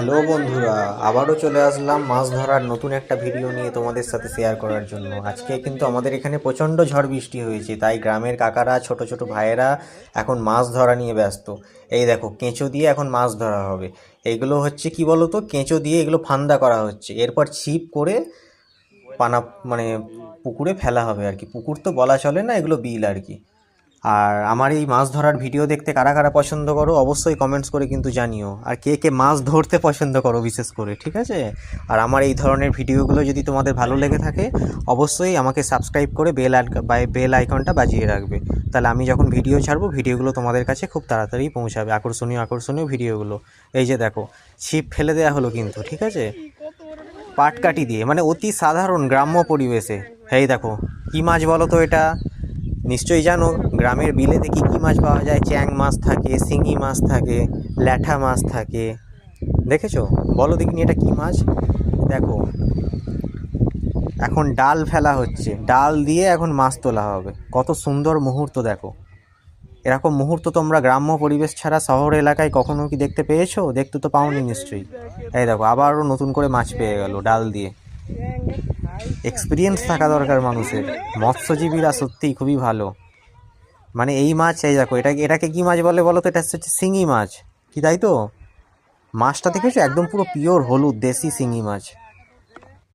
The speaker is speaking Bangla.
হ্যালো বন্ধুরা, আবারও চলে আসলাম মাছ ধরার নতুন একটা ভিডিও নিয়ে তোমাদের সাথে শেয়ার করার জন্য। আজকে কিন্তু আমাদের এখানে প্রচণ্ড ঝড় বৃষ্টি হয়েছে, তাই গ্রামের কাকারা ছোট ছোট ভাইয়েরা এখন মাছ ধরা নিয়ে ব্যস্ত। এই দেখো, কেঁচো দিয়ে এখন মাছ ধরা হবে। এইগুলো হচ্ছে কি বলো তো, কেঁচো দিয়ে এগুলো ফান্দা করা হচ্ছে, এরপর ছিপ করে পানা মানে পুকুরে ফেলা হবে আর কি। পুকুর তো বলা চলে না, এগুলো বিল আর কি। আর আমার এই মাছ ধরার ভিডিও দেখতে কারা কারা পছন্দ করো অবশ্যই কমেন্টস করে কিন্তু জানিও। আর কে কে মাছ ধরতে পছন্দ করো বিশেষ করে, ঠিক আছে? আর আমার এই ধরনের ভিডিওগুলো যদি তোমাদের ভালো লেগে থাকে অবশ্যই আমাকে সাবস্ক্রাইব করে বেল আইকনটা বাজিয়ে রাখবে। তাহলে আমি যখন ভিডিও ছাড়বো ভিডিওগুলো তোমাদের কাছে খুব তাড়াতাড়ি পৌঁছাবে, আকর্ষণীয় আকর্ষণীয় ভিডিওগুলো। এই যে দেখো, ছিপ ফেলে দেওয়া হলো কিন্তু, ঠিক আছে, পাটকাঠি দিয়ে, মানে অতি সাধারণ গ্রাম্য পরিবেশে। এই দেখো, কী মাছ বলো তো এটা? নিশ্চয়ই জানো গ্রামের বিলেতে কী কী মাছ পাওয়া যায়। চ্যাং মাছ থাকে, শিঙি মাছ থাকে, ল্যাঠা মাছ থাকে। দেখেছো? বলো দেখিনি এটা কী মাছ। দেখো, এখন ডাল ফেলা হচ্ছে, ডাল দিয়ে এখন মাছ তোলা হবে। কত সুন্দর মুহূর্ত দেখো। এরকম মুহূর্ত তোমরা গ্রাম্য পরিবেশ ছাড়া শহর এলাকায় কখনো কি দেখতে পেয়েছো? দেখতে তো পাওনি নিশ্চয়ই। এই দেখো, আবারও নতুন করে মাছ পেয়ে গেল ডাল দিয়ে। এক্সপিরিয়েন্স থাকা দরকার মানুষের। মৎস্যজীবীরা সত্যিই খুবই ভালো। মানে এই মাছ, এই দেখো, এটাকে কি মাছ বলে বলো তো? এটা হচ্ছে শিঙি মাছ, কি তাই তো? মাছটা দেখেছো, একদম পুরো পিওর হলুদ দেশি শিঙি মাছ।